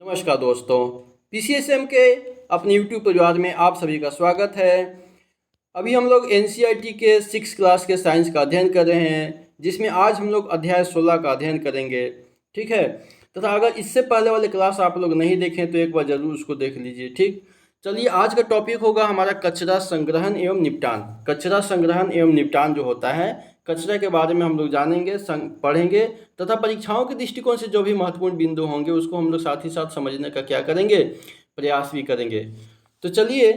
नमस्कार दोस्तों, पीसीएसएम के अपने यूट्यूब परिवार में आप सभी का स्वागत है। अभी हम लोग एनसीईआरटी के 6 क्लास के साइंस का अध्ययन कर रहे हैं, जिसमें आज हम लोग अध्याय 16 का अध्ययन करेंगे। ठीक है, तथा अगर इससे पहले वाले क्लास आप लोग नहीं देखें तो एक बार ज़रूर उसको देख लीजिए। ठीक, चलिए आज का टॉपिक होगा हमारा कचरा संग्रहण एवं निपटान। कचरा संग्रहण एवं निपटान जो होता है, कचरा के बारे में हम लोग जानेंगे, पढ़ेंगे तथा परीक्षाओं के दृष्टिकोण से जो भी महत्वपूर्ण बिंदु होंगे उसको हम लोग साथ ही साथ समझने का क्या करेंगे, प्रयास भी करेंगे। तो चलिए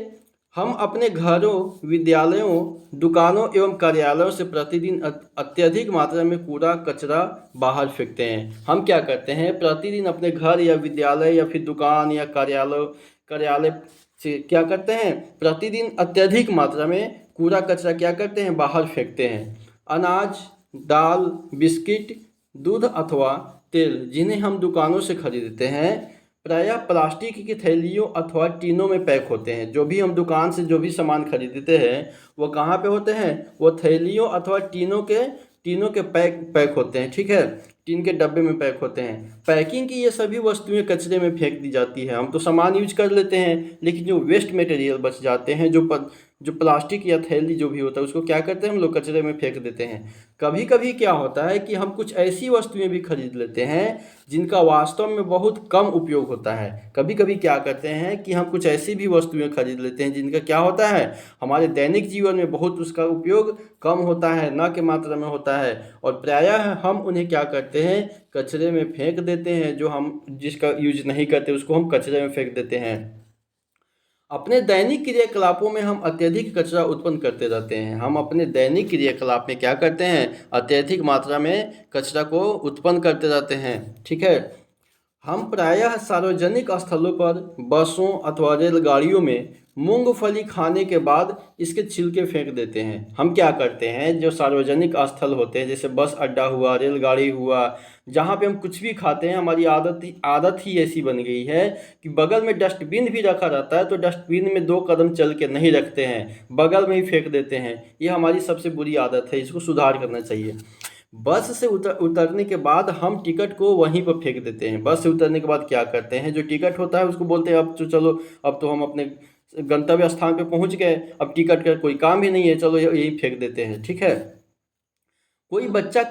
हम अपने घरों, विद्यालयों, दुकानों एवं कार्यालयों से प्रतिदिन अत्यधिक मात्रा में कूड़ा कचरा बाहर फेंकते हैं। हम क्या करते हैं, प्रतिदिन अपने घर या विद्यालय या फिर दुकान या कार्यालय से क्या करते हैं, प्रतिदिन अत्यधिक मात्रा में कूड़ा कचरा क्या करते हैं, बाहर फेंकते हैं। अनाज, दाल, बिस्किट, दूध अथवा तेल जिन्हें हम दुकानों से खरीदते हैं प्रायः प्लास्टिक की थैलियों अथवा टीनों में पैक होते हैं। जो भी हम दुकान से जो भी सामान खरीदते हैं वो कहाँ पे होते हैं, वो थैलियों अथवा टीनों के पैक होते हैं। ठीक है, टीन के डब्बे में पैक होते हैं। पैकिंग की ये सभी वस्तुएं कचरे में फेंक दी जाती है। हम तो सामान यूज कर लेते हैं, लेकिन जो वेस्ट मटेरियल बच जाते हैं, जो प्लास्टिक या थैली जो भी होता है उसको क्या करते हैं, हम लोग कचरे में फेंक देते हैं। कभी कभी क्या होता है कि हम कुछ ऐसी वस्तुएं भी खरीद लेते हैं जिनका वास्तव में बहुत कम उपयोग होता है। कभी कभी क्या करते हैं कि हम कुछ ऐसी भी वस्तुएं खरीद लेते हैं जिनका क्या होता है, हमारे दैनिक जीवन में बहुत उसका उपयोग कम होता है, न के मात्रा में होता है, और प्रायः हम उन्हें क्या करते हैं, कचरे में फेंक देते हैं। जो हम जिसका यूज नहीं करते उसको हम कचरे में फेंक देते हैं। अपने दैनिक क्रियाकलापों में हम अत्यधिक कचरा उत्पन्न करते रहते हैं। हम अपने दैनिक क्रियाकलाप में क्या करते हैं, अत्यधिक मात्रा में कचरा को उत्पन्न करते रहते हैं। ठीक है, हम प्रायः सार्वजनिक स्थलों पर बसों अथवा रेलगाड़ियों में मूंगफली खाने के बाद इसके छिलके फेंक देते हैं। हम क्या करते हैं, जो सार्वजनिक स्थल होते हैं जैसे बस अड्डा हुआ, रेलगाड़ी हुआ, जहाँ पे हम कुछ भी खाते हैं, हमारी आदत ही ऐसी बन गई है कि बगल में डस्टबिन भी रखा रहता है तो डस्टबिन में 2 कदम चल के नहीं रखते हैं, बगल में ही फेंक देते हैं। ये हमारी सबसे बुरी आदत है, इसको सुधार करना चाहिए। बस से उतरने के बाद हम टिकट को वहीं पर फेंक देते हैं। बस से उतरने के बाद क्या करते हैं, जो टिकट होता है उसको बोलते हैं अब तो चलो, अब तो हम अपने गंतव्य स्थान पे पहुंच गए, अब टिकट का कोई काम ही नहीं है, चलो यहीं फेंक देते हैं। ठीक है, कोई बच्चा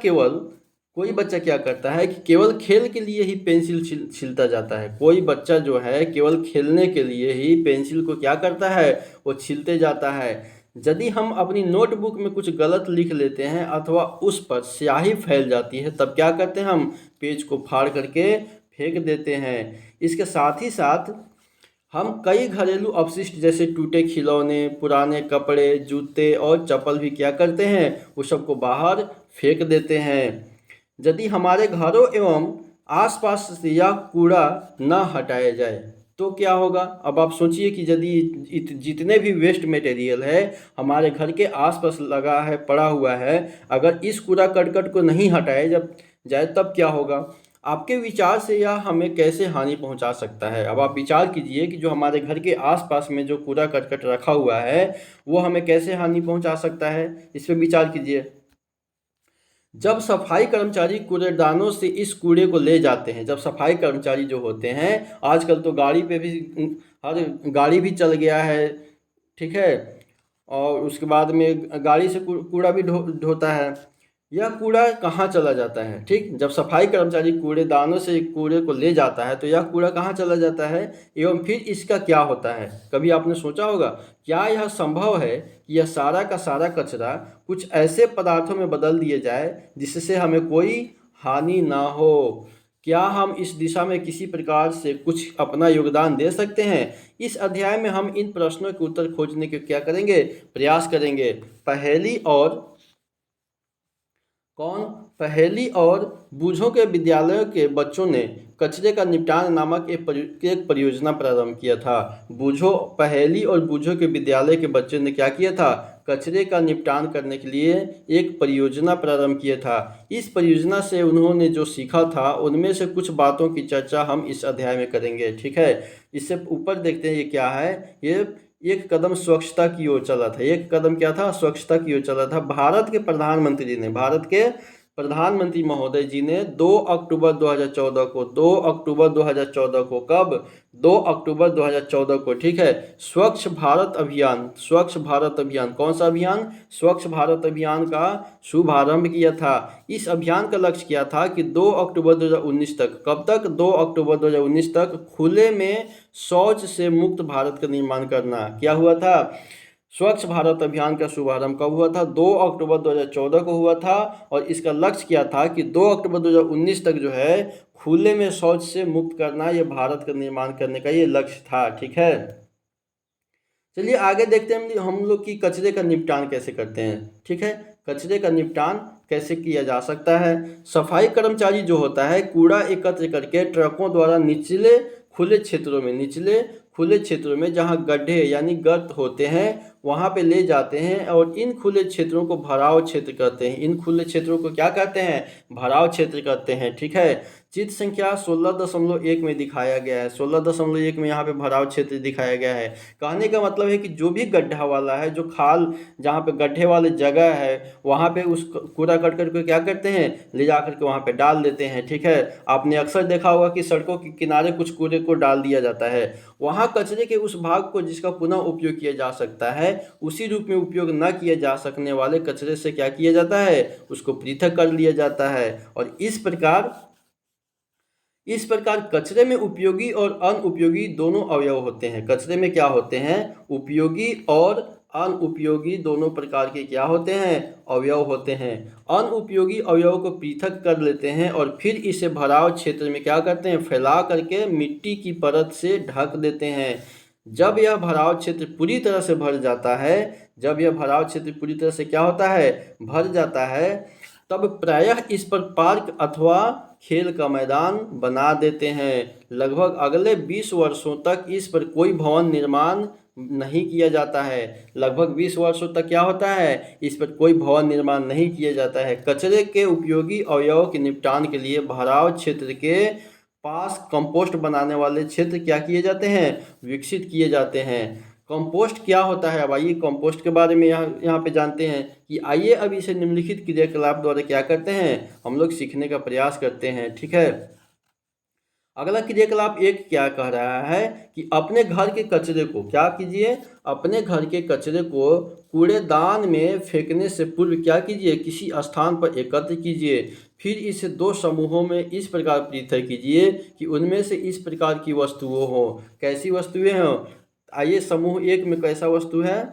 क्या करता है कि केवल खेल के लिए ही पेंसिल छीलता जाता है। कोई बच्चा जो है केवल खेलने के लिए ही पेंसिल को क्या करता है, वो छीलते जाता है। यदि हम अपनी नोटबुक में कुछ गलत लिख लेते हैं अथवा उस पर स्याही फैल जाती है तब क्या करते हैं, हम पेज को फाड़ करके फेंक देते हैं। इसके साथ ही साथ हम कई घरेलू अपशिष्ट जैसे टूटे खिलौने, पुराने कपड़े, जूते और चप्पल भी क्या करते हैं, वो सबको बाहर फेंक देते हैं। यदि हमारे घरों एवं आसपास से यह कूड़ा न हटाया जाए तो क्या होगा। अब आप सोचिए कि यदि जितने भी वेस्ट मटेरियल है हमारे घर के आसपास लगा है, पड़ा हुआ है, अगर इस कूड़ा करकट को नहीं हटाया जाए तब क्या होगा। आपके विचार से यह हमें कैसे हानि पहुंचा सकता है। अब आप विचार कीजिए कि जो हमारे घर के आसपास में जो कूड़ा करकट रखा हुआ है वो हमें कैसे हानि पहुंचा सकता है, इस पर विचार कीजिए। जब सफाई कर्मचारी कूड़ेदानों से इस कूड़े को ले जाते हैं, जब सफाई कर्मचारी जो होते हैं, आजकल तो गाड़ी पे भी, हर गाड़ी भी चल गया है। ठीक है, और उसके बाद में गाड़ी से कूड़ा भी ढोता है। यह कूड़ा कहाँ चला जाता है, ठीक, जब सफाई कर्मचारी कूड़ेदानों से कूड़े को ले जाता है तो यह कूड़ा कहाँ चला जाता है एवं फिर इसका क्या होता है। कभी आपने सोचा होगा, क्या यह संभव है कि यह सारा का सारा कचरा कुछ ऐसे पदार्थों में बदल दिए जाए जिससे हमें कोई हानि ना हो। क्या हम इस दिशा में किसी प्रकार से कुछ अपना योगदान दे सकते हैं। इस अध्याय में हम इन प्रश्नों के उत्तर खोजने के क्या करेंगे, प्रयास करेंगे। पहेली और बूझों के विद्यालयों के बच्चों ने कचरे का निपटान नामक एक परियोजना प्रारंभ किया था। पहेली और बूझों के विद्यालय के बच्चों ने क्या किया था, कचरे का निपटान करने के लिए एक परियोजना प्रारंभ किया था। इस परियोजना से उन्होंने जो सीखा था उनमें से कुछ बातों की चर्चा हम इस अध्याय में करेंगे। ठीक है, इससे ऊपर देखते हैं ये क्या है। ये एक कदम स्वच्छता की ओर चला था। एक कदम क्या था, स्वच्छता की ओर चला था। भारत के प्रधानमंत्री महोदय जी ने 2 अक्टूबर 2014 को 2 अक्टूबर 2014 को कब 2 अक्टूबर 2014 को, ठीक है, स्वच्छ भारत अभियान, स्वच्छ भारत अभियान, कौन सा अभियान, स्वच्छ भारत अभियान का शुभारंभ किया था। इस अभियान का लक्ष्य क्या था कि 2 अक्टूबर 2019 तक, कब तक, 2 अक्टूबर 2019 तक खुले में शौच से मुक्त भारत का निर्माण करना। क्या हुआ था, स्वच्छ भारत अभियान का शुभारंभ कब हुआ था, 2 अक्टूबर 2014 को हुआ था। और इसका लक्ष्य क्या था कि 2 अक्टूबर 2019 तक जो है खुले में शौच से मुक्त करना, ये भारत का निर्माण करने का ये लक्ष्य था, ठीक है। चलिए आगे देखते हैं हम लोग की कचरे का निपटान कैसे करते हैं, ठीक है। कचरे का निपटान कैसे किया जा सकता है। सफाई कर्मचारी जो होता है कूड़ा एकत्र करके ट्रकों द्वारा निचले खुले क्षेत्रों में जहां गड्ढे यानी गर्त होते हैं वहां पे ले जाते हैं और इन खुले क्षेत्रों को भराव क्षेत्र कहते हैं। इन खुले क्षेत्रों को क्या कहते हैं, भराव क्षेत्र कहते हैं, ठीक है। चित्र संख्या 16.1 में दिखाया गया है, 16.1 में यहाँ पे भराव क्षेत्र दिखाया गया है। कहने का मतलब है कि जो भी गड्ढा वाला है, जो खाल जहाँ पे गड्ढे वाले जगह है वहाँ पे उस कूड़ा करकट को क्या करते हैं, ले जा करके वहाँ पे डाल देते हैं, ठीक है। आपने अक्सर देखा होगा कि सड़कों के किनारे कुछ कूड़े को डाल दिया जाता है। वहाँ कचरे के उस भाग को जिसका पुनः उपयोग किया जा सकता है, उसी रूप में उपयोग न किए जा सकने वाले कचरे से क्या किया जाता है, उसको पृथक कर लिया जाता है। और इस प्रकार कचरे में उपयोगी और अनुपयोगी दोनों अवयव होते हैं। कचरे में क्या होते हैं, उपयोगी और अनुपयोगी दोनों प्रकार के क्या होते हैं, अवयव होते हैं। अनुपयोगी अवयव को पृथक कर लेते हैं और फिर इसे भराव क्षेत्र में क्या करते हैं, फैला करके मिट्टी की परत से ढक देते हैं। जब यह भराव क्षेत्र पूरी तरह से भर जाता है, जब यह भराव क्षेत्र पूरी तरह से क्या होता है, भर जाता है, तब प्रायः इस पर पार्क अथवा खेल का मैदान बना देते हैं। लगभग अगले 20 वर्षों तक इस पर कोई भवन निर्माण नहीं किया जाता है। लगभग 20 वर्षों तक क्या होता है, इस पर कोई भवन निर्माण नहीं किया जाता है। कचरे के उपयोगी अवयव के निपटान के लिए भराव क्षेत्र के पास कंपोस्ट बनाने वाले क्षेत्र क्या किए जाते हैं, विकसित किए जाते हैं। कंपोस्ट क्या होता है, अब आइए कंपोस्ट के बारे में यहाँ पे जानते हैं कि आइए अब इसे निम्नलिखित क्रियाकलाप द्वारा क्या करते हैं, हम लोग सीखने का प्रयास करते हैं, ठीक है। अगला क्रियाकलाप एक क्या कह रहा है कि अपने घर के कचरे को क्या कीजिए, अपने घर के कचरे को कूड़ेदान में फेंकने से पूर्व क्या कीजिए, किसी स्थान पर एकत्र कीजिए। फिर इसे 2 समूहों में इस प्रकार पृथक कीजिए कि उनमें से इस प्रकार की वस्तुओं हो। कैसी वस्तुएं हों, आइए समूह 1 में कैसा वस्तु है,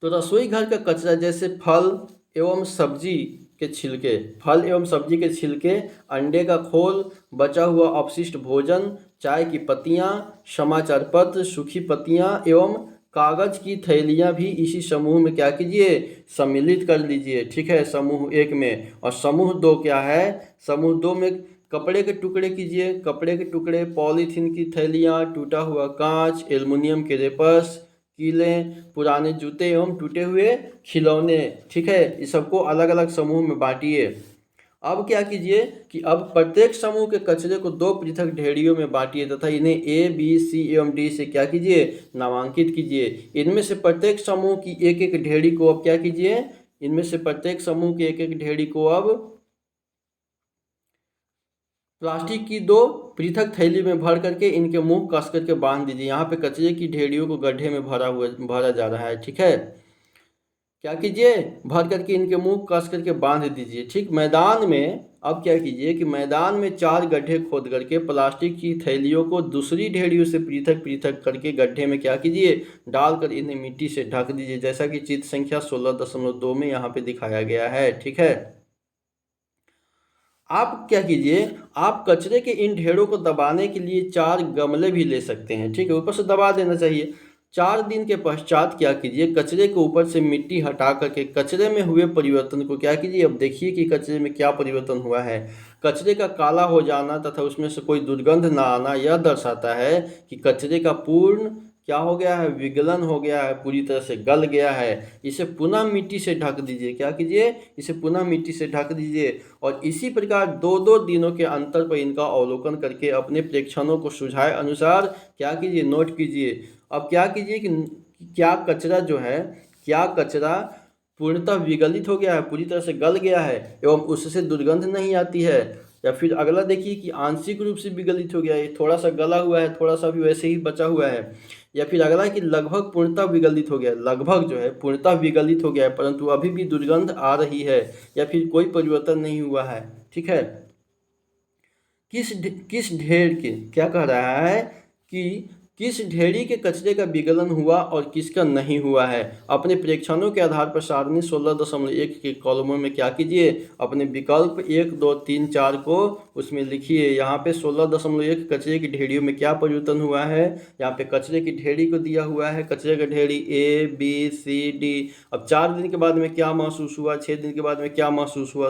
तो रसोई घर का कचरा जैसे फल एवं सब्जी के छिलके, फल एवं सब्जी के छिलके, अंडे का खोल, बचा हुआ अपशिष्ट भोजन, चाय की पत्तियां, समाचार पत्र, सूखी पत्तियां एवं कागज की थैलियां भी इसी समूह में क्या कीजिए, सम्मिलित कर लीजिए, ठीक है, समूह 1 में। और समूह 2 क्या है, समूह 2 में कपड़े के टुकड़े कीजिए, कपड़े के टुकड़े, पॉलीथीन की थैलियाँ, टूटा हुआ कांच, एल्युमिनियम के रेपर्स, कीलें, पुराने जूते एवं टूटे हुए खिलौने, ठीक है, इस सबको अलग अलग समूह में बांटिए। अब क्या कीजिए कि अब प्रत्येक समूह के कचरे को 2 पृथक ढेरियों में बांटिए तथा इन्हें ए, बी, सी एवं डी से क्या कीजिए, नामांकित कीजिए। इनमें से प्रत्येक समूह की एक एक ढेरी को अब क्या कीजिए, इनमें से प्रत्येक समूह की एक एक ढेरी को अब प्लास्टिक की 2 पृथक थैली में भर करके इनके मुंह कस करके बांध दीजिए। यहाँ पे कचरे की ढेरियों को गड्ढे में भरा जा रहा है, ठीक है। क्या कीजिए, भर करके इनके मुंह कस करके बांध दीजिए, ठीक। मैदान में अब क्या कीजिए कि मैदान में 4 गड्ढे खोद करके प्लास्टिक की थैलियों को दूसरी ढेरियों से पृथक पृथक करके गड्ढे में क्या कीजिए, डालकर इन्हें मिट्टी से ढक दीजिए, जैसा कि चित्र संख्या 16.2 में यहाँ पे दिखाया गया है, ठीक है। आप क्या कीजिए, आप कचरे के इन ढेरों को दबाने के लिए 4 गमले भी ले सकते हैं, ठीक है, ऊपर से दबा देना चाहिए। 4 दिन के पश्चात क्या कीजिए, कचरे के ऊपर से मिट्टी हटा करके कचरे में हुए परिवर्तन को क्या कीजिए, अब देखिए कि कचरे में क्या परिवर्तन हुआ है। कचरे का काला हो जाना तथा उसमें से कोई दुर्गंध ना आना यह दर्शाता है कि कचरे का पूर्ण क्या हो गया है, विगलन हो गया है, पूरी तरह से गल गया है। इसे पुनः मिट्टी से ढक दीजिए, क्या कीजिए, इसे पुनः मिट्टी से ढक दीजिए। और इसी प्रकार 2-2 दिनों के अंतर पर इनका अवलोकन करके अपने प्रेक्षणों को सुझाए अनुसार क्या कीजिए, नोट कीजिए। अब क्या कीजिए कि क्या कचरा जो है, क्या कचरा पूर्णतः विगलित हो गया है, पूरी तरह से गल गया है एवं उससे दुर्गंध नहीं आती है, या फिर अगला देखिए कि आंशिक रूप से विगलित हो गया है, थोड़ा सा गला हुआ है, थोड़ा सा भी वैसे ही बचा हुआ है, या फिर अगला कि लगभग पूर्णतः विगलित हो गया है, लगभग जो है पूर्णतः विगलित हो गया है परंतु अभी भी दुर्गंध आ रही है, या फिर कोई परिवर्तन नहीं हुआ है। ठीक है, किस ढेर के क्या कह रहा है कि किस ढेरी के कचरे का विगलन हुआ और किसका नहीं हुआ है। अपने प्रेक्षणों के आधार पर सारणी 16.1 के कॉलमों में क्या कीजिए, अपने विकल्प 1, 2, 3, 4 को उसमें लिखिए। यहाँ पे 16.1 कचरे की ढेरियों में क्या परिवर्तन हुआ है, यहाँ पे कचरे की ढेरी को दिया हुआ है, कचरे का ढेरी ABCD। अब 4 दिन के बाद में क्या महसूस हुआ, 6 दिन के बाद में क्या महसूस हुआ,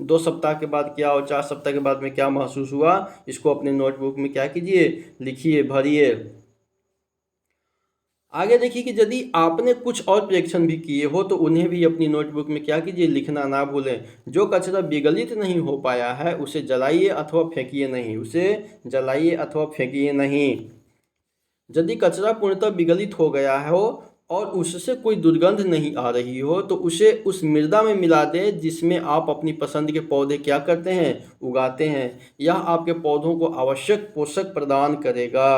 2 सप्ताह के बाद क्या और 4 सप्ताह के बाद में क्या महसूस हुआ, इसको अपने नोटबुक में क्या कीजिए, लिखिए, भरिए। आगे देखिए कि यदि आपने कुछ और प्रेक्षण भी किए हो तो उन्हें भी अपनी नोटबुक में क्या कीजिए, लिखना ना भूलें। जो कचरा विगलित नहीं हो पाया है उसे जलाइए अथवा फेंकिए नहीं, उसे जलाइए अथवा फेंकिए नहीं। यदि कचरा पूर्णतः विगलित हो गया हो और उससे कोई दुर्गंध नहीं आ रही हो तो उसे उस मृदा में मिला दें जिसमें आप अपनी पसंद के पौधे क्या करते हैं, उगाते हैं। यह आपके पौधों को आवश्यक पोषक प्रदान करेगा।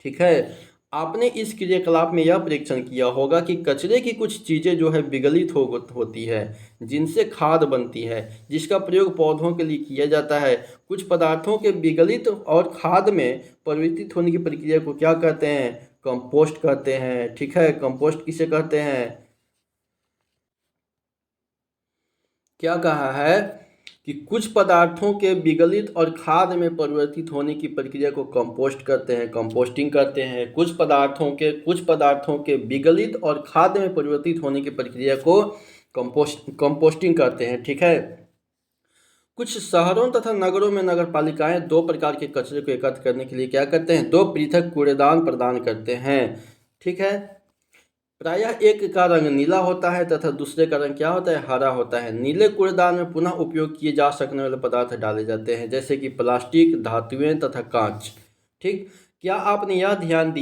ठीक है, आपने इस क्रियाकलाप में यह परीक्षण किया होगा कि कचरे की कुछ चीज़ें जो है विगलित होती है जिनसे खाद बनती है, जिसका प्रयोग पौधों के लिए किया जाता है। कुछ पदार्थों के विगलित और खाद में परिवर्तित होने की प्रक्रिया को क्या कहते हैं, कंपोस्ट कहते हैं। ठीक है, कंपोस्ट किसे कहते हैं, क्या कहा है कि कुछ पदार्थों के विगलित और खाद में परिवर्तित होने की प्रक्रिया को कंपोस्ट करते हैं, कंपोस्टिंग करते हैं। कुछ पदार्थों के विगलित और खाद में परिवर्तित होने की प्रक्रिया को कंपोस्टिंग करते हैं। ठीक है, कुछ शहरों तथा नगरों में नगर पालिकाएं 2 प्रकार के कचरे को एकत्र करने के लिए क्या करते हैं, 2 पृथक कूड़ेदान प्रदान करते हैं। ठीक है, प्रायः एक का रंग नीला होता है तथा दूसरे का रंग क्या होता है, हरा होता है। नीले कूड़ेदान में पुनः उपयोग किए जा सकने वाले पदार्थ डाले जाते हैं जैसे कि प्लास्टिक, धातुएं तथा कांच। ठीक, क्या आपने यह ध्यान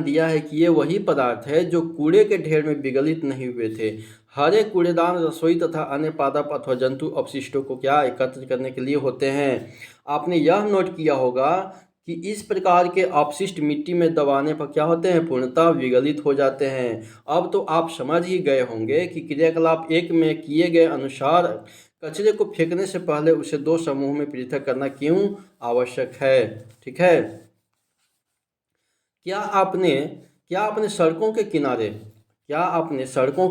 दिया है कि ये वही पदार्थ है जो कूड़े के ढेर में विगलित नहीं हुए थे। हरे कूड़ेदान रसोई तथा अन्य पादप अथवा जंतु अपशिष्टों को क्या एकत्र करने के लिए होते हैं। आपने यह नोट किया होगा कि इस प्रकार के अपशिष्ट मिट्टी में दबाने पर क्या होते हैं, पूर्णतः विगलित हो जाते हैं। अब तो आप समझ ही गए होंगे कि क्रियाकलाप 1 में किए गए अनुसार कचरे को फेंकने से पहले उसे 2 समूह में पृथक करना क्यों आवश्यक है। ठीक है, क्या आपने सड़कों के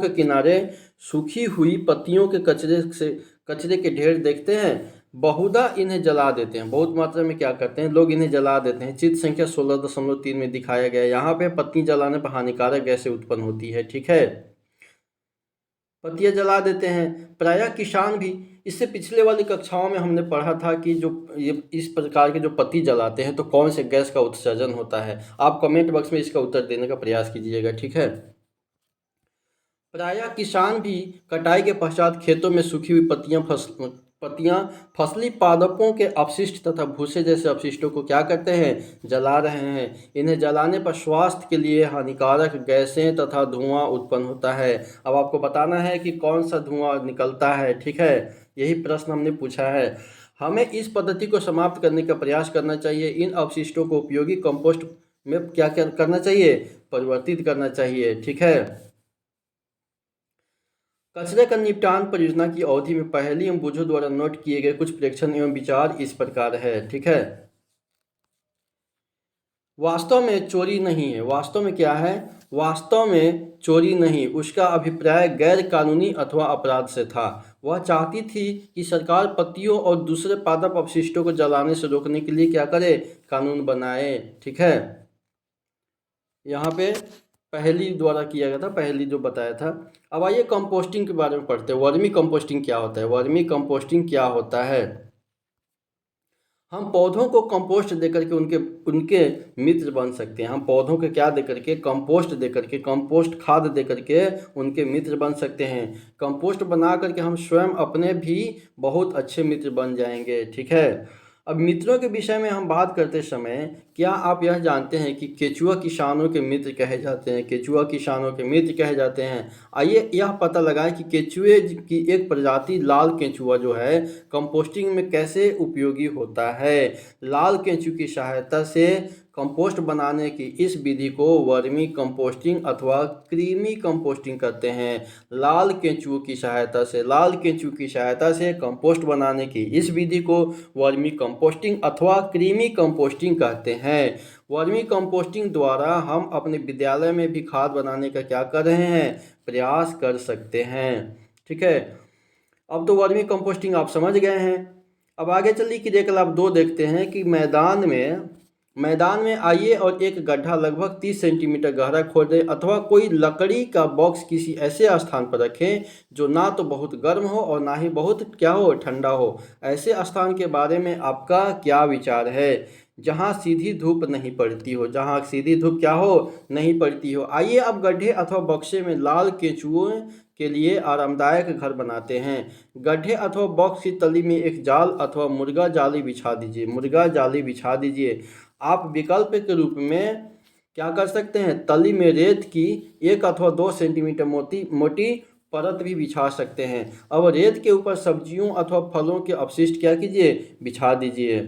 किनारे सूखी हुई पत्तियों के कचरे के ढेर देखते हैं। बहुधा इन्हें जला देते हैं, बहुत मात्रा में क्या करते हैं लोग, इन्हें जला देते हैं। चित्र संख्या 16.3 में दिखाया गया है। यहाँ पे पत्ती जलाने पर हानिकारक गैसें उत्पन्न होती है। ठीक है, पत्तियां जला देते हैं। प्रायः किसान भी, इससे पिछले वाली कक्षाओं में हमने पढ़ा था कि जो ये इस प्रकार के जो पत्ती जलाते हैं तो कौन से गैस का उत्सर्जन होता है। आप कमेंट बॉक्स में इसका उत्तर देने का प्रयास कीजिएगा। ठीक है, प्रायः किसान भी कटाई के पश्चात खेतों में सूखी हुई पत्तियां फसली पादपों के अपशिष्ट तथा भूसे जैसे अपशिष्टों को क्या करते हैं, जला रहे हैं। इन्हें जलाने पर स्वास्थ्य के लिए हानिकारक गैसें तथा धुआं उत्पन्न होता है। अब आपको बताना है कि कौन सा धुआं निकलता है। ठीक है, यही प्रश्न हमने पूछा है। हमें इस पद्धति को समाप्त करने का प्रयास करना चाहिए। इन अवशिष्टों को उपयोगी कंपोस्ट में क्या क्या करना चाहिए, परिवर्तित करना चाहिए। ठीक है, कचरे का निपटान परियोजना की अवधि में पहली एवं बुझो द्वारा नोट किए गए कुछ प्रेक्षण एवं विचार इस प्रकार है। ठीक है, वास्तव में चोरी नहीं है, वास्तव में क्या है, वास्तव में चोरी नहीं, उसका अभिप्राय गैर कानूनी अथवा अपराध से था। वह चाहती थी कि सरकार पत्तियों और दूसरे पादप अपशिष्टों को जलाने से रोकने के लिए क्या करे, कानून बनाए। ठीक है, यहाँ पे पहली द्वारा किया गया था, पहली जो बताया था। अब आइए कंपोस्टिंग के बारे में पढ़ते हैं। वर्मी कंपोस्टिंग क्या होता है, वर्मी कंपोस्टिंग क्या होता है। हम पौधों को कंपोस्ट देकर के उनके मित्र बन सकते हैं। हम पौधों के क्या देकर के, कंपोस्ट देकर के, कंपोस्ट खाद देकर के उनके मित्र बन सकते हैं। कंपोस्ट बना करके हम स्वयं अपने भी बहुत अच्छे मित्र बन जाएंगे। ठीक है, अब मित्रों के विषय में हम बात करते समय क्या आप यह जानते हैं कि केचुआ किसानों के मित्र कहे जाते हैं? केचुआ किसानों के मित्र कहे जाते हैं। आइए यह पता लगाएं कि केचुए की एक प्रजाति लाल केंचुआ जो है कंपोस्टिंग में कैसे उपयोगी होता है। लाल केंचुए की सहायता से कंपोस्ट बनाने की इस विधि को वर्मी कंपोस्टिंग अथवा क्रीमी कंपोस्टिंग कहते हैं। लाल केंचुए की सहायता से कंपोस्ट बनाने की इस विधि को वर्मी कंपोस्टिंग अथवा क्रीमी कंपोस्टिंग कहते हैं। वर्मी कंपोस्टिंग द्वारा हम अपने विद्यालय में भी खाद बनाने का क्या कर रहे हैं, प्रयास कर सकते हैं। ठीक है, अब तो वर्मी कंपोस्टिंग आप समझ गए हैं। अब आगे चलिए क्रियाकलाप 2 देखते हैं कि मैदान में आइए और एक गड्ढा लगभग 30 सेंटीमीटर गहरा खोदें अथवा कोई लकड़ी का बॉक्स किसी ऐसे स्थान पर रखें जो ना तो बहुत गर्म हो और ना ही बहुत क्या हो, ठंडा हो। ऐसे स्थान के बारे में आपका क्या विचार है? जहाँ सीधी धूप नहीं पड़ती हो, नहीं पड़ती हो। आइए अब गड्ढे अथवा बक्से में लाल केंचुओं के लिए आरामदायक घर बनाते हैं। गड्ढे अथवा बॉक्स की तली में एक जाल अथवा मुर्गा जाली बिछा दीजिए। आप विकल्प के रूप में क्या कर सकते हैं, तली में रेत की 1 अथवा 2 सेंटीमीटर मोटी परत भी बिछा सकते हैं। अब रेत के ऊपर सब्जियों अथवा फलों के अपशिष्ट क्या कीजिए, बिछा दीजिए।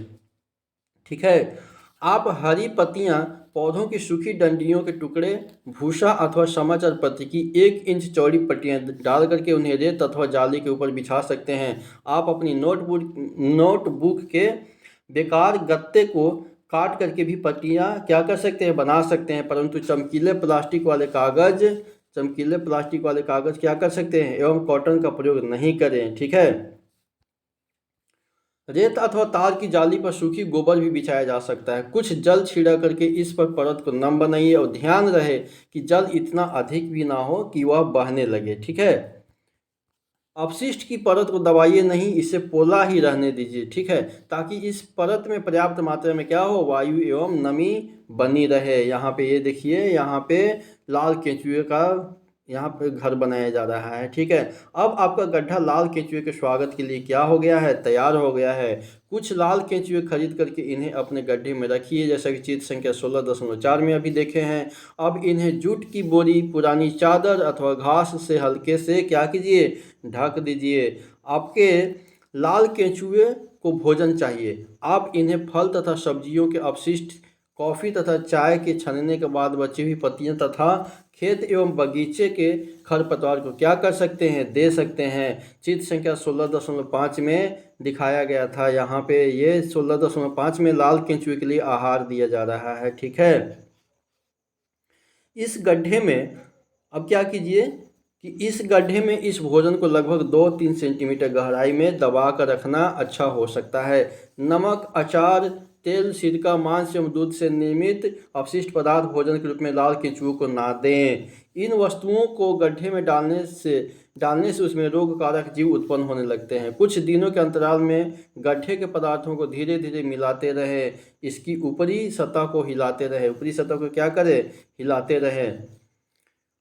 ठीक है, आप हरी पत्तियां, पौधों की सूखी डंडियों के टुकड़े, भूसा अथवा समाचार पत्र की 1 इंच चौड़ी पट्टियां डाल करके उन्हें रेत अथवा जाली के ऊपर बिछा सकते हैं। आप अपनी नोटबुक के बेकार गत्ते को काट करके भी पट्टियां क्या कर सकते हैं, बना सकते हैं, परंतु चमकीले प्लास्टिक वाले कागज क्या कर सकते हैं एवं कॉटन का प्रयोग नहीं करें। ठीक है, रेत अथवा तार की जाली पर सूखी गोबर भी बिछाया जा सकता है। कुछ जल छिड़क करके इस पर परत को नम बनाइए और ध्यान रहे कि जल इतना अधिक भी ना हो कि वह बहने लगे। ठीक है, अपशिष्ट की परत को दबाइए नहीं, इसे पोला ही रहने दीजिए। ठीक है, ताकि इस परत में पर्याप्त मात्रा में क्या हो, वायु एवं नमी बनी रहे। यहाँ पे ये देखिए, यहाँ पे लाल केंचुए का यहाँ पे घर बनाया जा रहा है। ठीक है, अब आपका गड्ढा लाल केंचुए के स्वागत के लिए क्या हो गया है, तैयार हो गया है। कुछ लाल केंचुए खरीद करके इन्हें अपने गड्ढे में रखिए, जैसा कि चित्र संख्या 16.4 में अभी देखे हैं। अब इन्हें जूट की बोरी, पुरानी चादर अथवा घास से हल्के से क्या कीजिए, ढक दीजिए। आपके लाल केंचुए को भोजन चाहिए। आप इन्हें फल तथा सब्जियों के अपशिष्ट, कॉफ़ी तथा चाय के छनने के बाद बची हुई पत्तियां तथा खेत एवं बगीचे के खरपतवार को क्या कर सकते हैं, दे सकते हैं। चित्र संख्या 16.5 में दिखाया गया था। यहाँ पे ये 16.5 में लाल केंचुए के लिए आहार दिया जा रहा है। ठीक है, इस गड्ढे में अब क्या कीजिए कि इस गड्ढे में इस भोजन को लगभग 2-3 सेंटीमीटर गहराई में दबा कर रखना अच्छा हो सकता है। नमक, अचार, तेल, सिरका, मांस एवं दूध से निर्मित अपशिष्ट पदार्थ भोजन के रूप में लाल केंचुओं को ना दें। इन वस्तुओं को गड्ढे में डालने से उसमें रोगकारक जीव उत्पन्न होने लगते हैं। कुछ दिनों के अंतराल में गड्ढे के पदार्थों को धीरे धीरे मिलाते रहे। इसकी ऊपरी सतह को क्या करें, हिलाते रहे।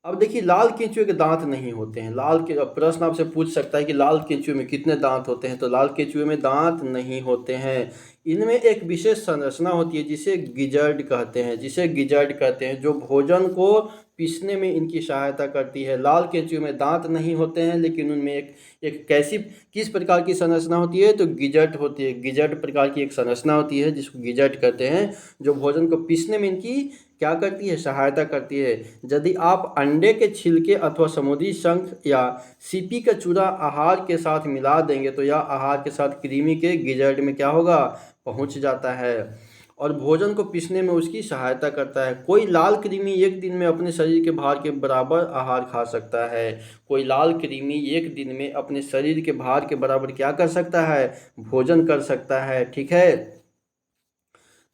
अब देखिए, लाल केंचुए के दांत नहीं होते हैं। प्रश्न आपसे पूछ सकता है कि लाल केंचुए में कितने दांत होते हैं, तो लाल केंचुए में दांत नहीं होते हैं। इनमें एक विशेष संरचना होती है जिसे गिजर्ड कहते हैं, जो भोजन को पीसने में इनकी सहायता करती है। लाल केंचुए में दांत नहीं होते हैं, लेकिन उनमें एक किस प्रकार की संरचना होती है, तो गिजर्ड होती है। गिजर्ड प्रकार की एक संरचना होती है जिसको गिजर्ड कहते हैं, जो भोजन को पीसने में इनकी क्या करती है, सहायता करती है। यदि आप अंडे के छिलके अथवा समुद्री शंख या सीपी का चूरा आहार के साथ मिला देंगे तो यह आहार के साथ कृमि के गिजर्ड में क्या होगा, पहुंच जाता है और भोजन को पीसने में उसकी सहायता करता है। कोई लाल कृमि एक दिन में अपने शरीर के भार के बराबर आहार खा सकता है। कोई लाल कृमि एक दिन में अपने शरीर के भार के बराबर क्या कर सकता है, भोजन कर सकता है। ठीक है,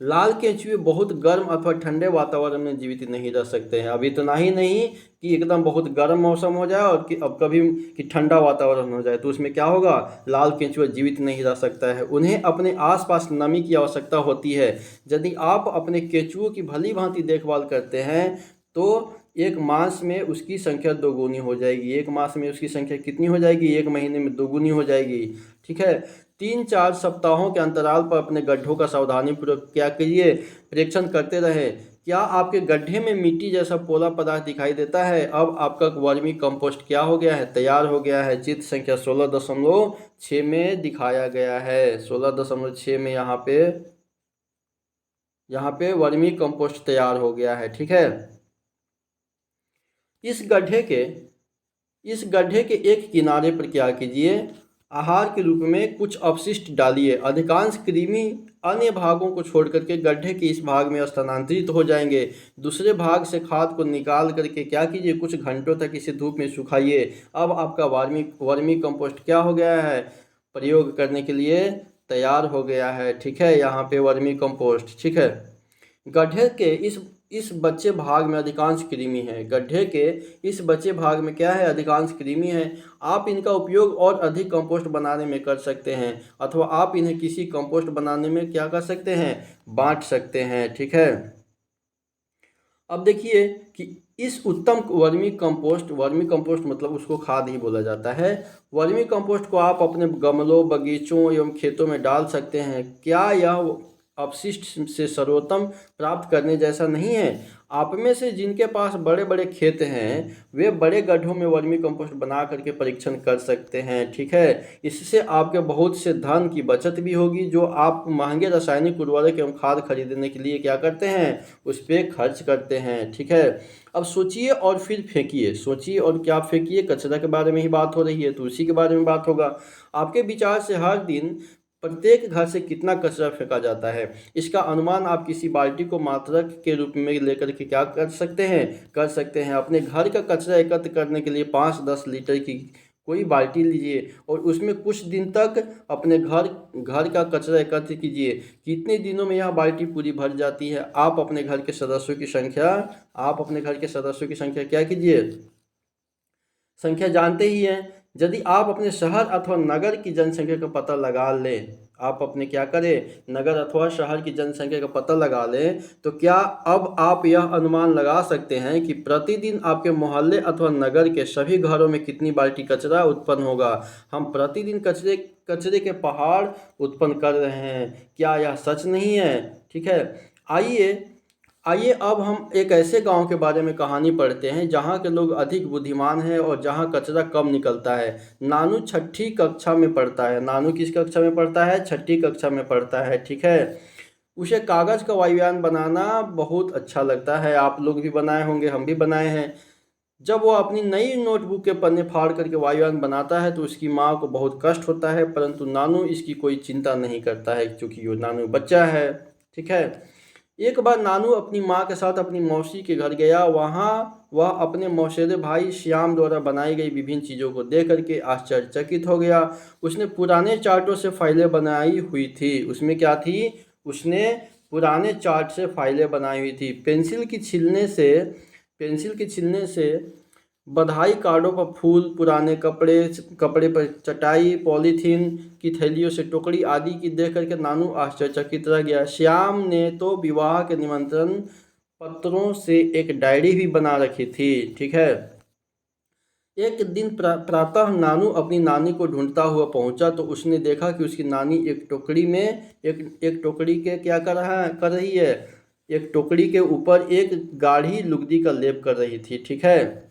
लाल केंचुए बहुत गर्म अथवा ठंडे वातावरण में जीवित नहीं रह सकते हैं। अब इतना ही नहीं कि एकदम बहुत गर्म मौसम हो जाए और कि ठंडा वातावरण हो जाए, तो उसमें क्या होगा, लाल केंचुआ जीवित नहीं रह सकता है। उन्हें अपने आसपास नमी की आवश्यकता होती है। यदि आप अपने केंचुओं की भली भांति देखभाल करते हैं तो एक मास में उसकी संख्या दोगुनी हो जाएगी। एक मास में उसकी संख्या कितनी हो जाएगी, 1 महीने में दोगुनी हो जाएगी। ठीक है, 3-4 सप्ताहों के अंतराल पर अपने गड्ढों का सावधानीपूर्वक क्या कीजिए, परीक्षण करते रहे। क्या आपके गड्ढे में मिट्टी जैसा पोला पदार्थ दिखाई देता है? अब आपका वर्मी कंपोस्ट क्या हो गया है, तैयार हो गया है। चित्र संख्या 16.6 में दिखाया गया है। 16.6 में यहाँ पे वर्मी कंपोस्ट तैयार हो गया है। ठीक है। इस गड्ढे के एक किनारे पर क्या कीजिए, आहार के रूप में कुछ अपशिष्ट डालिए। अधिकांश कृमि अन्य भागों को छोड़ करके गड्ढे के इस भाग में स्थानांतरित हो जाएंगे। दूसरे भाग से खाद को निकाल करके क्या कीजिए, कुछ घंटों तक इसे धूप में सुखाइए। अब आपका वर्मी कंपोस्ट क्या हो गया है, प्रयोग करने के लिए तैयार हो गया है। ठीक है, यहाँ पे वर्मी कंपोस्ट। ठीक है। गड्ढे के इस बच्चे भाग में अधिकांश कृमि है। गड्ढे के इस बच्चे भाग में क्या है, अधिकांश कृमि है। आप इनका उपयोग और अधिक कंपोस्ट बनाने में कर सकते हैं, अथवा आप इन्हें किसी कंपोस्ट बनाने में क्या कर सकते हैं, बांट सकते हैं। ठीक है। अब देखिए कि इस उत्तम वर्मी कंपोस्ट मतलब उसको खाद ही बोला जाता है। वर्मी कंपोस्ट को आप अपने गमलों, बगीचों एवं खेतों में डाल सकते हैं। क्या यह अपशिष्ट से सर्वोत्तम प्राप्त करने जैसा नहीं है? आप में से जिनके पास बड़े बड़े खेत हैं वे बड़े गड्ढों में वर्मी कंपोस्ट बना करके परीक्षण कर सकते हैं। ठीक है। इससे आपके बहुत से धन की बचत भी होगी, जो आप महंगे रासायनिक उर्वरक एवं खाद खरीदने के लिए क्या करते हैं, उस पर खर्च करते हैं। ठीक है। अब सोचिए और फिर फेंकिए। सोचिए और क्या फेंकिए, कचरा के बारे में ही बात हो रही है तो उसी के बारे में बात होगा। आपके विचार से हर दिन प्रत्येक घर से कितना कचरा फेंका जाता है, इसका अनुमान आप किसी बाल्टी को मात्रक के रूप में लेकर के क्या कर सकते हैं अपने घर का कचरा एकत्र करने के लिए 5-10 लीटर की कोई बाल्टी लीजिए और उसमें कुछ दिन तक अपने घर का कचरा एकत्र कीजिए। कितने दिनों में यह बाल्टी पूरी भर जाती है? आप अपने घर के सदस्यों की संख्या क्या कीजिए, संख्या जानते ही हैं। यदि आप अपने शहर अथवा नगर की जनसंख्या का पता लगा लें, आप अपने क्या करें, नगर अथवा शहर की जनसंख्या का पता लगा लें, तो क्या अब आप यह अनुमान लगा सकते हैं कि प्रतिदिन आपके मोहल्ले अथवा नगर के सभी घरों में कितनी बाल्टी कचरा उत्पन्न होगा? हम प्रतिदिन कचरे के पहाड़ उत्पन्न कर रहे हैं। क्या यह सच नहीं है? ठीक है। आइए अब हम एक ऐसे गांव के बारे में कहानी पढ़ते हैं जहां के लोग अधिक बुद्धिमान हैं और जहां कचरा कम निकलता है। नानू छठी कक्षा में पढ़ता है। नानू किस कक्षा में पढ़ता है? छठी कक्षा में पढ़ता है। ठीक है। उसे कागज़ का वायुयान बनाना बहुत अच्छा लगता है। आप लोग भी बनाए होंगे, हम भी बनाए हैं। जब वो अपनी नई नोटबुक के पन्ने फाड़ करके वायुयान बनाता है तो उसकी माँ को बहुत कष्ट होता है, परंतु नानू इसकी कोई चिंता नहीं करता है क्योंकि वो नानू बच्चा है। ठीक है। एक बार नानू अपनी माँ के साथ अपनी मौसी के घर गया। वहाँ वह अपने मौसेरे भाई श्याम द्वारा बनाई गई विभिन्न चीज़ों को देख करके आश्चर्यचकित हो गया। उसने पुराने चार्टों से फाइलें बनाई हुई थी। उसमें क्या थी? उसने पुराने चार्ट से फाइलें बनाई हुई थी। पेंसिल के छिलने से बधाई कार्डों पर फूल, पुराने कपड़े पर चटाई, पॉलीथीन की थैलियों से टोकरी आदि की देख करके नानू आश्चर्यचकित रह गया। श्याम ने तो विवाह के निमंत्रण पत्रों से एक डायरी भी बना रखी थी। ठीक है। एक दिन प्रातः नानू अपनी नानी को ढूंढता हुआ पहुंचा तो उसने देखा कि उसकी नानी एक टोकरी के क्या कर रही है, एक टोकरी के ऊपर एक गाढ़ी लुगदी का लेप कर रही थी। ठीक है।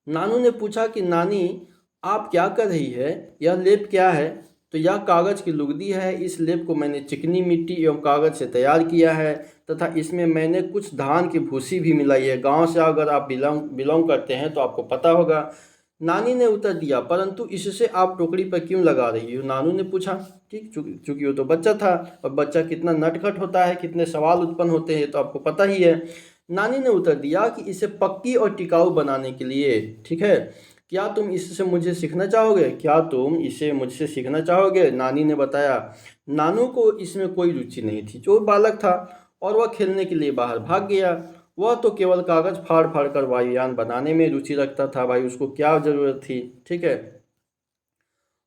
नानू ने पूछा कि नानी आप क्या कर रही है, यह लेप क्या है? तो यह कागज़ की लुगदी है। इस लेप को मैंने चिकनी मिट्टी एवं कागज़ से तैयार किया है तथा इसमें मैंने कुछ धान की भूसी भी मिलाई है। गांव से अगर आप बिलोंग करते हैं तो आपको पता होगा। नानी ने उत्तर दिया, परंतु इससे आप टोकरी पर क्यों लगा रही हो? नानू ने पूछा। ठीक, चूंकि वो तो बच्चा था और बच्चा कितना नटखट होता है, कितने सवाल उत्पन्न होते हैं तो आपको पता ही है। नानी ने उत्तर दिया कि इसे पक्की और टिकाऊ बनाने के लिए। ठीक है। क्या तुम इससे मुझे सीखना चाहोगे? क्या तुम इसे मुझसे सीखना चाहोगे? नानी ने बताया। नानू को इसमें कोई रुचि नहीं थी। जो बालक था और वह खेलने के लिए बाहर भाग गया। वह तो केवल कागज़ फाड़ फाड़ कर वायुयान बनाने में रुचि रखता था। भाई उसको क्या ज़रूरत थी? ठीक है।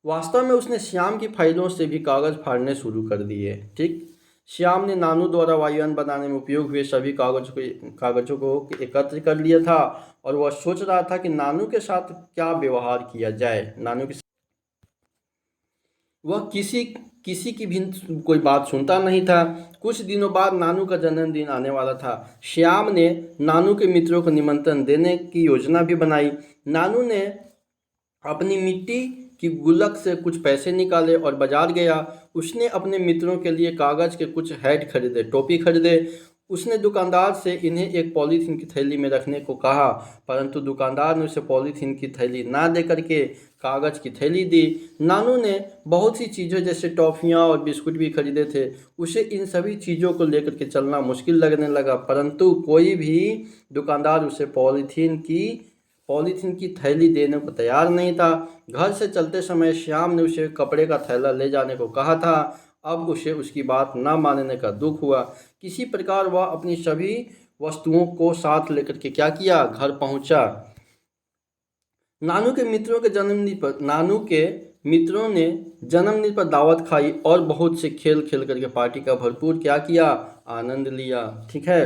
वास्तव में उसने श्याम की फाइलों से भी कागज़ फाड़ने शुरू कर दिए। ठीक। श्याम ने नानू द्वारा वायुयान बनाने में उपयोग हुए सभी कागज़ों को एकत्र कर लिया था और वह सोच रहा था कि नानू के साथ क्या व्यवहार किया जाए। वह किसी किसी की भी कोई बात सुनता नहीं था। कुछ दिनों बाद नानू का जन्मदिन आने वाला था। श्याम ने नानू के मित्रों को निमंत्रण देने की योजना भी बनाई। नानू ने अपनी मिट्टी की गुल्लक से कुछ पैसे निकाले और बाजार गया। उसने अपने मित्रों के लिए कागज़ के कुछ हैट खरीदे, टोपी खरीदे। उसने दुकानदार से इन्हें एक पॉलीथीन की थैली में रखने को कहा, परंतु दुकानदार ने उसे पॉलीथीन की थैली ना दे करके कागज़ की थैली दी। नानू ने बहुत सी चीज़ें जैसे टॉफ़ियाँ और बिस्कुट भी खरीदे थे। उसे इन सभी चीज़ों को लेकर के चलना मुश्किल लगने लगा, परंतु कोई भी दुकानदार उसे पॉलीथीन की थैली देने को तैयार नहीं था। घर से चलते समय श्याम ने उसे कपड़े का थैला ले जाने को कहा था। अब उसे उसकी बात ना मानने का दुख हुआ। किसी प्रकार वह अपनी सभी वस्तुओं को साथ लेकर के क्या किया, घर पहुंचा। नानू के मित्रों ने जन्मदिन पर दावत खाई और बहुत से खेल खेल करके पार्टी का भरपूर क्या किया, आनंद लिया। ठीक है।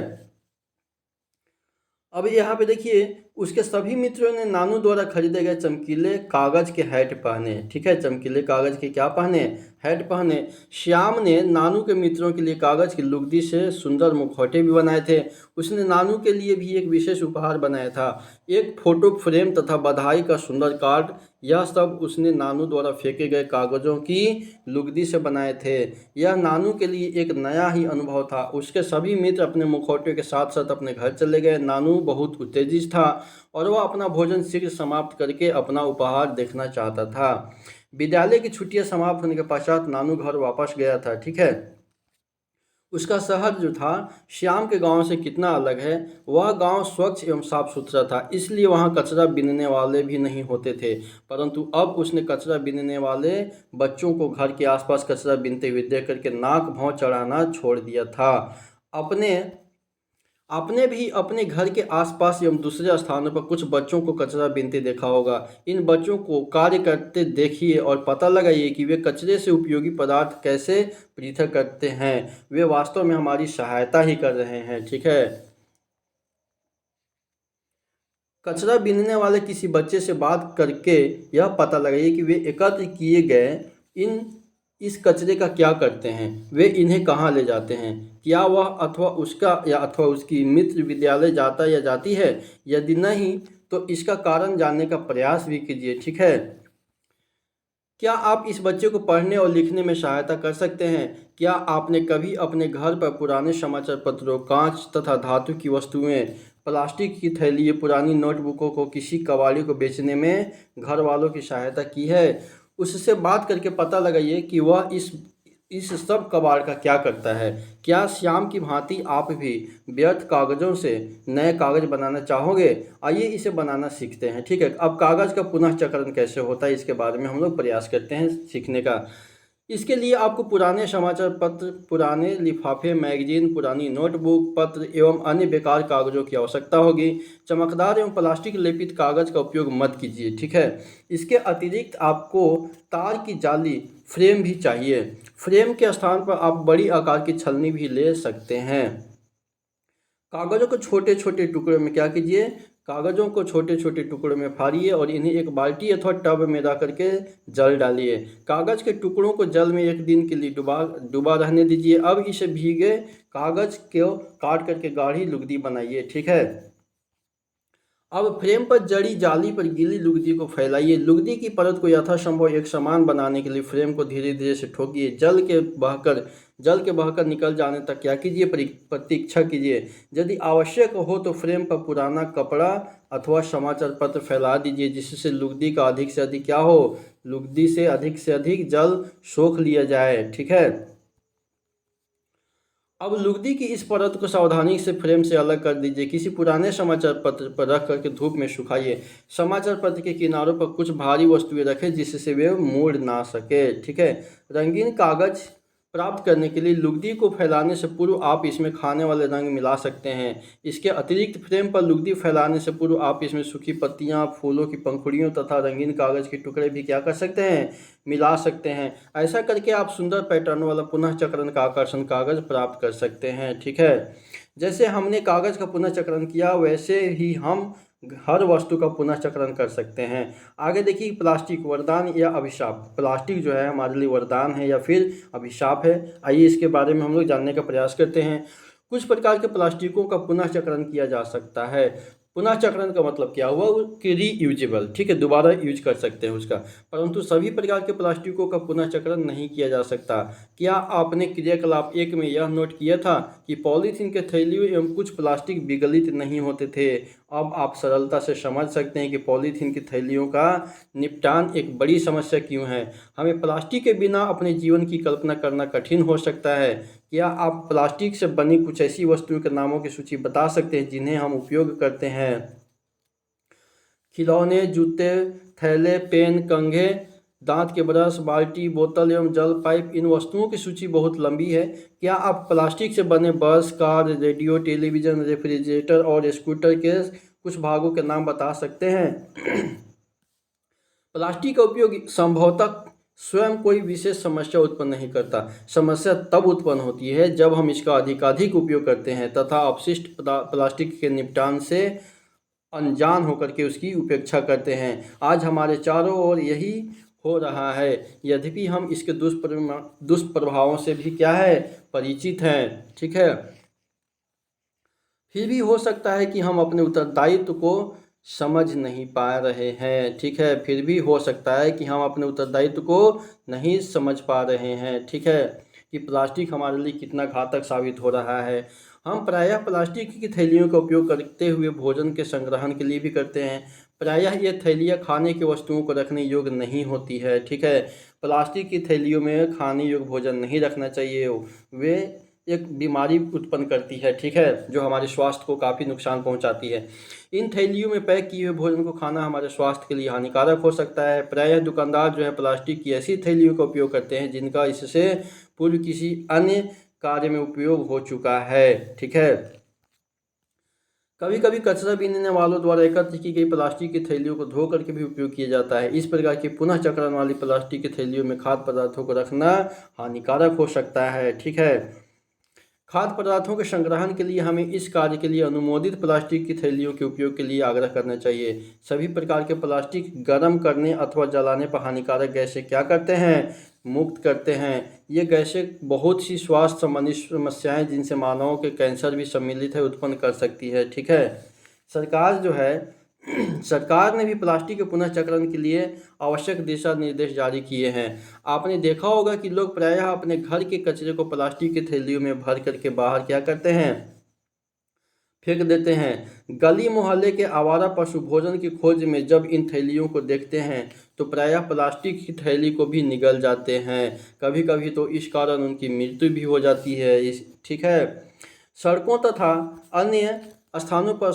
अब यहाँ पे देखिए, उसके सभी मित्रों ने नानू द्वारा खरीदे गए चमकीले कागज़ के हैट पहने। ठीक है, चमकीले कागज़ के क्या पहने, हैट पहने। श्याम ने नानू के मित्रों के लिए कागज़ की लुगदी से सुंदर मुखौटे भी बनाए थे। उसने नानू के लिए भी एक विशेष उपहार बनाया था, एक फोटो फ्रेम तथा बधाई का सुंदर कार्ड। यह सब उसने नानू द्वारा फेंके गए कागज़ों की लुगदी से बनाए थे। यह नानू के लिए एक नया ही अनुभव था। उसके सभी मित्र अपने मुखौटे के साथ साथ अपने घर चले गए। नानू बहुत उत्तेजित था और वह अपना भोजन शीघ्र समाप्त करके अपना उपहार देखना चाहता था। विद्यालय की छुट्टियां समाप्त होने के पश्चात नानू घर वापस गया था। ठीक है। उसका शहर जो था श्याम के गांव से कितना अलग है। वह गांव स्वच्छ एवं साफ सुथरा था, इसलिए वहां कचरा बीनने वाले भी नहीं होते थे। परंतु अब उसने कचरा बीनने वाले बच्चों को घर के आसपास कचरा बीनते हुए देख करके नाक भौं चढ़ाना छोड़ दिया था। अपने आपने भी अपने घर के आसपास एवं दूसरे स्थानों पर कुछ बच्चों को कचरा बीनते देखा होगा। इन बच्चों को कार्य करते देखिए और पता लगाइए कि वे कचरे से उपयोगी पदार्थ कैसे पृथक करते हैं। वे वास्तव में हमारी सहायता ही कर रहे हैं। ठीक है। कचरा बीनने वाले किसी बच्चे से बात करके यह पता लगाइए कि वे एकत्र किए गए इन इस कचरे का क्या करते हैं, वे इन्हें कहाँ ले जाते हैं। क्या वह अथवा उसकी मित्र विद्यालय जाता या जाती है। यदि नहीं तो इसका कारण जानने का प्रयास भी कीजिए। ठीक है। क्या आप इस बच्चे को पढ़ने और लिखने में सहायता कर सकते हैं। क्या आपने कभी अपने घर पर पुराने समाचार पत्रों, कांच तथा धातु की वस्तुएं, प्लास्टिक की थैली, पुरानी नोटबुकों को किसी कबाड़ी को बेचने में घर वालों की सहायता की है। उससे बात करके पता लगाइए कि वह इस सब कबाड़ का क्या करता है। क्या श्याम की भांति आप भी व्यर्थ कागज़ों से नए कागज़ बनाना चाहोगे। आइए इसे बनाना सीखते हैं। ठीक है। अब कागज़ का पुनः चक्रण कैसे होता है इसके बारे में हम लोग प्रयास करते हैं सीखने का। इसके लिए आपको पुराने समाचार पत्र, पुराने लिफाफे, मैगजीन, पुरानी नोटबुक, पत्र एवं अन्य बेकार कागज़ों की आवश्यकता होगी। चमकदार एवं प्लास्टिक लेपित कागज़ का उपयोग मत कीजिए। ठीक है। इसके अतिरिक्त आपको तार की जाली फ्रेम भी चाहिए। फ्रेम के स्थान पर आप बड़ी आकार की छलनी भी ले सकते हैं। कागज़ों को छोटे छोटे टुकड़ों में क्या कीजिए, कागज़ों को छोटे छोटे टुकड़ों में फाड़िए और इन्हें एक बाल्टी अथवा टब में रख करके जल डालिए। कागज़ के टुकड़ों को जल में एक दिन के लिए डुबा रहने दीजिए। अब इसे भीगे कागज़ को काट करके गाढ़ी लुगदी बनाइए। ठीक है। अब फ्रेम पर जड़ी जाली पर गीली लुगदी को फैलाइए। लुगदी की परत को यथासंभव एक समान बनाने के लिए फ्रेम को धीरे धीरे से ठोकिए। जल के बहकर निकल जाने तक क्या कीजिए, प्रतीक्षा कीजिए। यदि आवश्यक हो तो फ्रेम पर पुराना कपड़ा अथवा समाचार पत्र फैला दीजिए, जिससे लुगदी का अधिक से अधिक क्या हो, लुगदी से अधिक जल सोख लिया जाए। ठीक है। अब लुगदी की इस परत को सावधानी से फ्रेम से अलग कर दीजिए। किसी पुराने समाचार पत्र पर रख करके धूप में सुखाइए। समाचार पत्र के किनारों पर कुछ भारी वस्तुएं रखें जिससे वे मुड़ ना सके। ठीक है। रंगीन कागज प्राप्त करने के लिए लुगदी को फैलाने से पूर्व आप इसमें खाने वाले रंग मिला सकते हैं। इसके अतिरिक्त फ्रेम पर लुगदी फैलाने से पूर्व आप इसमें सूखी पत्तियां, फूलों की पंखुड़ियों तथा रंगीन कागज के टुकड़े भी क्या कर सकते हैं, मिला सकते हैं। ऐसा करके आप सुंदर पैटर्न वाला पुनः चक्रण का आकर्षण कागज प्राप्त कर सकते हैं। ठीक है। जैसे हमने कागज का पुनः चक्रण किया वैसे ही हम हर वस्तु का पुनः चक्रण कर सकते हैं। आगे देखिए, प्लास्टिक वरदान या अभिशाप। प्लास्टिक जो है हमारे लिए वरदान है या फिर अभिशाप है, आइए इसके बारे में हम लोग जानने का प्रयास करते हैं। कुछ प्रकार के प्लास्टिकों का पुनः चक्रण किया जा सकता है। पुनः चक्रण का मतलब क्या हुआ कि रीयूजेबल, ठीक है, दोबारा यूज कर सकते हैं उसका। परंतु सभी प्रकार के प्लास्टिकों का पुनः चक्रण नहीं किया जा सकता। क्या आपने क्रियाकलाप 1 में यह नोट किया था कि पॉलीथीन के थैलियों एवं कुछ प्लास्टिक विगलित नहीं होते थे? अब आप सरलता से समझ सकते हैं कि पॉलीथीन की थैलियों का निपटान एक बड़ी समस्या क्यों है। हमें प्लास्टिक के बिना अपने जीवन की कल्पना करना कठिन हो सकता है। क्या आप प्लास्टिक से बनी कुछ ऐसी वस्तुओं के नामों की सूची बता सकते हैं जिन्हें हम उपयोग करते हैं? खिलौने, जूते, थैले, पेन, कंघे, दांत के ब्रश, बाल्टी, बोतल एवं जल पाइप। इन वस्तुओं की सूची बहुत लंबी है। क्या आप प्लास्टिक से बने बस, कार, रेडियो, टेलीविज़न, रेफ्रिजरेटर और स्कूटर के कुछ भागों के नाम बता सकते हैं? प्लास्टिक का उपयोग संभवतः स्वयं कोई विशेष समस्या उत्पन्न नहीं करता। समस्या तब उत्पन्न होती है जब हम इसका अधिकाधिक उपयोग करते हैं तथा अपशिष्ट प्लास्टिक के निपटान से अनजान होकर के उसकी उपेक्षा करते हैं। आज हमारे चारों ओर यही हो रहा है। यद्यपि हम इसके दुष्प्रभावों से भी क्या है, परिचित हैं, ठीक है, फिर भी हो सकता है कि हम अपने उत्तरदायित्व को समझ नहीं पा रहे हैं। ठीक है, फिर भी हो सकता है कि हम अपने उत्तरदायित्व को नहीं समझ पा रहे हैं। ठीक है, कि प्लास्टिक हमारे लिए कितना घातक साबित हो रहा है। हम प्रायः प्लास्टिक की थैलियों का उपयोग करते हुए भोजन के संग्रहण के लिए भी करते हैं। प्रायः ये थैलियाँ खाने की वस्तुओं को रखने योग्य नहीं होती है। ठीक है, प्लास्टिक की थैलियों में खाने योग्य भोजन नहीं रखना चाहिए। वे एक बीमारी उत्पन्न करती है, ठीक है, जो हमारे स्वास्थ्य को काफ़ी नुकसान पहुंचाती है। इन थैलियों में पैक किए हुए भोजन को खाना हमारे स्वास्थ्य के लिए हानिकारक हो सकता है। प्रायः दुकानदार जो है प्लास्टिक की ऐसी थैलियों का उपयोग करते हैं जिनका इससे पूर्व किसी अन्य कार्य में उपयोग हो चुका है। ठीक है, कभी कभी कचरा बीनने वालों द्वारा एकत्र की गई प्लास्टिक की थैलियों को धो करके भी उपयोग किया जाता है। इस प्रकार की पुनः चक्रण वाली प्लास्टिक की थैलियों में खाद्य पदार्थों को रखना हानिकारक हो सकता है। ठीक है, खाद्य पदार्थों के संग्रहण के लिए हमें इस कार्य के लिए अनुमोदित प्लास्टिक की थैलियों के उपयोग के लिए आग्रह करना चाहिए। सभी प्रकार के प्लास्टिक गर्म करने अथवा जलाने पर हानिकारक गैसें क्या करते हैं, मुक्त करते हैं। ये गैसें बहुत सी स्वास्थ्य संबंधी समस्याएं जिनसे मानवों के कैंसर भी सम्मिलित है उत्पन्न कर सकती है। ठीक है, सरकार जो है सरकार ने भी प्लास्टिक के पुनः चक्रण के लिए आवश्यक दिशा निर्देश जारी किए हैं। आपने देखा होगा कि लोग प्रायः अपने घर के कचरे को प्लास्टिक की थैलियों में भर करके बाहर क्या करते हैं, फेंक देते हैं। गली मोहल्ले के आवारा पशु भोजन की खोज में जब इन थैलियों को देखते हैं तो प्रायः प्लास्टिक की थैली को भी निगल जाते हैं। कभी कभी तो इस कारण उनकी मृत्यु भी हो जाती है। ठीक है, सड़कों तथा अन्य स्थानों पर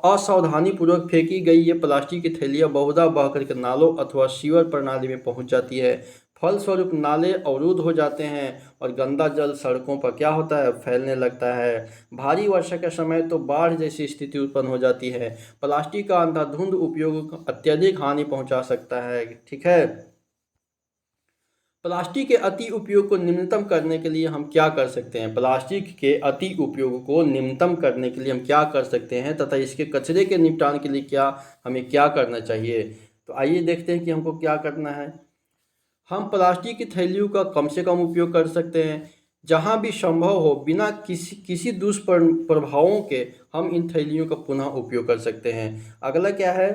असावधानीपूर्वक फेंकी गई ये प्लास्टिक की थैलियाँ बहुधा बह करके नालों अथवा सीवर प्रणाली में पहुंच जाती है। फलस्वरूप नाले अवरुद्ध हो जाते हैं और गंदा जल सड़कों पर क्या होता है, फैलने लगता है। भारी वर्षा के समय तो बाढ़ जैसी स्थिति उत्पन्न हो जाती है। प्लास्टिक का अंधाधुंध उपयोग अत्यधिक हानि पहुंचा सकता है। ठीक है, प्लास्टिक के अति उपयोग को न्यूनतम करने के लिए हम क्या कर सकते हैं? प्लास्टिक के अति उपयोग को न्यूनतम करने के लिए हम क्या कर सकते हैं तथा इसके कचरे के निपटान के लिए हमें क्या करना चाहिए? तो आइए देखते हैं कि हमको क्या करना है। हम प्लास्टिक की थैलियों का कम से कम उपयोग कर सकते हैं। जहाँ भी संभव हो बिना किसी दुष्प्रभावों के हम इन थैलियों का पुनः उपयोग कर सकते हैं। अगला क्या है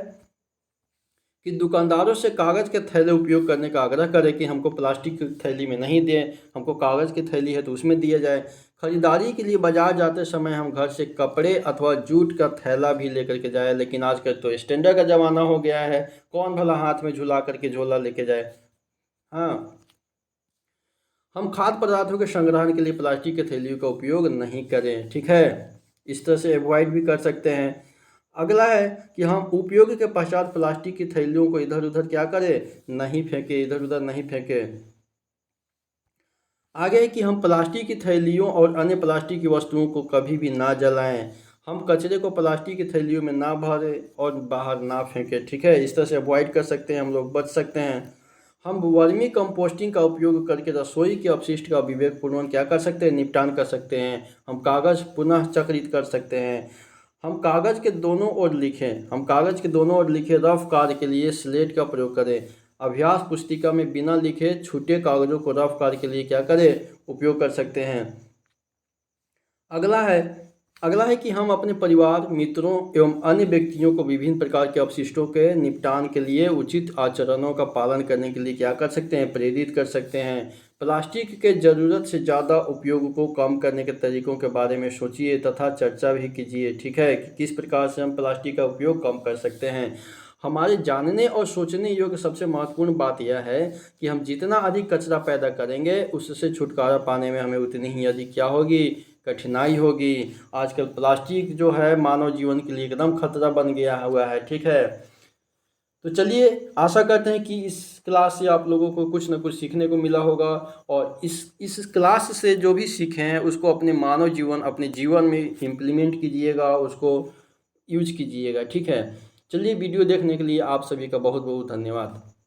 कि दुकानदारों से कागज़ के थैले उपयोग करने का आग्रह करें कि हमको प्लास्टिक की थैली में नहीं दें, हमको कागज़ की थैली है तो उसमें दिया जाए। खरीदारी के लिए बाजार जाते समय हम घर से कपड़े अथवा जूट का थैला भी लेकर के जाए, लेकिन आजकल तो स्टैंडर्ड का ज़माना हो गया है, कौन भला हाथ में झुला करके झोला लेके जाए। हाँ, हम खाद्य पदार्थों के संग्रहण के लिए प्लास्टिक के थैलियों का उपयोग नहीं करें। ठीक है, इस तरह से अवॉइड भी कर सकते हैं। अगला है कि हम उपयोग के पश्चात प्लास्टिक की थैलियों को इधर उधर क्या करें, नहीं फेंके, इधर उधर नहीं फेंके। आगे है कि हम प्लास्टिक की थैलियों और अन्य प्लास्टिक की वस्तुओं को कभी भी ना जलाएं। हम कचरे को प्लास्टिक की थैलियों में ना भरें और बाहर ना फेंकें। ठीक है, इस तरह से अवॉइड कर सकते हैं, हम लोग बच सकते हैं। हम वर्मी कंपोस्टिंग का उपयोग करके रसोई के अपशिष्ट का विवेकपूर्वक क्या कर सकते हैं, निपटान कर सकते हैं। हम कागज़ पुनः चक्रित कर सकते हैं। हम कागज़ के दोनों ओर लिखें, रफ कार्य के लिए स्लेट का प्रयोग करें। अभ्यास पुस्तिका में बिना लिखे छूटे कागज़ों को रफ कार्य के लिए क्या करें, उपयोग कर सकते हैं। अगला है कि हम अपने परिवार, मित्रों एवं अन्य व्यक्तियों को विभिन्न प्रकार के अपशिष्टों के निपटान के लिए उचित आचरणों का पालन करने के लिए क्या कर सकते हैं, प्रेरित कर सकते हैं। प्लास्टिक के ज़रूरत से ज़्यादा उपयोग को कम करने के तरीकों के बारे में सोचिए तथा चर्चा भी कीजिए। ठीक है, कि किस प्रकार से हम प्लास्टिक का उपयोग कम कर सकते हैं। हमारे जानने और सोचने योग्य सबसे महत्वपूर्ण बात यह है कि हम जितना अधिक कचरा पैदा करेंगे उससे छुटकारा पाने में हमें उतनी ही अधिक क्या होगी, कठिनाई होगी। आजकल प्लास्टिक जो है मानव जीवन के लिए एकदम खतरा बन गया हुआ है। ठीक है, तो चलिए आशा करते हैं कि इस क्लास से आप लोगों को कुछ ना कुछ सीखने को मिला होगा और इस क्लास से जो भी सीखे हैं उसको अपने जीवन में इम्प्लीमेंट कीजिएगा, उसको यूज कीजिएगा। ठीक है, चलिए वीडियो देखने के लिए आप सभी का बहुत बहुत धन्यवाद।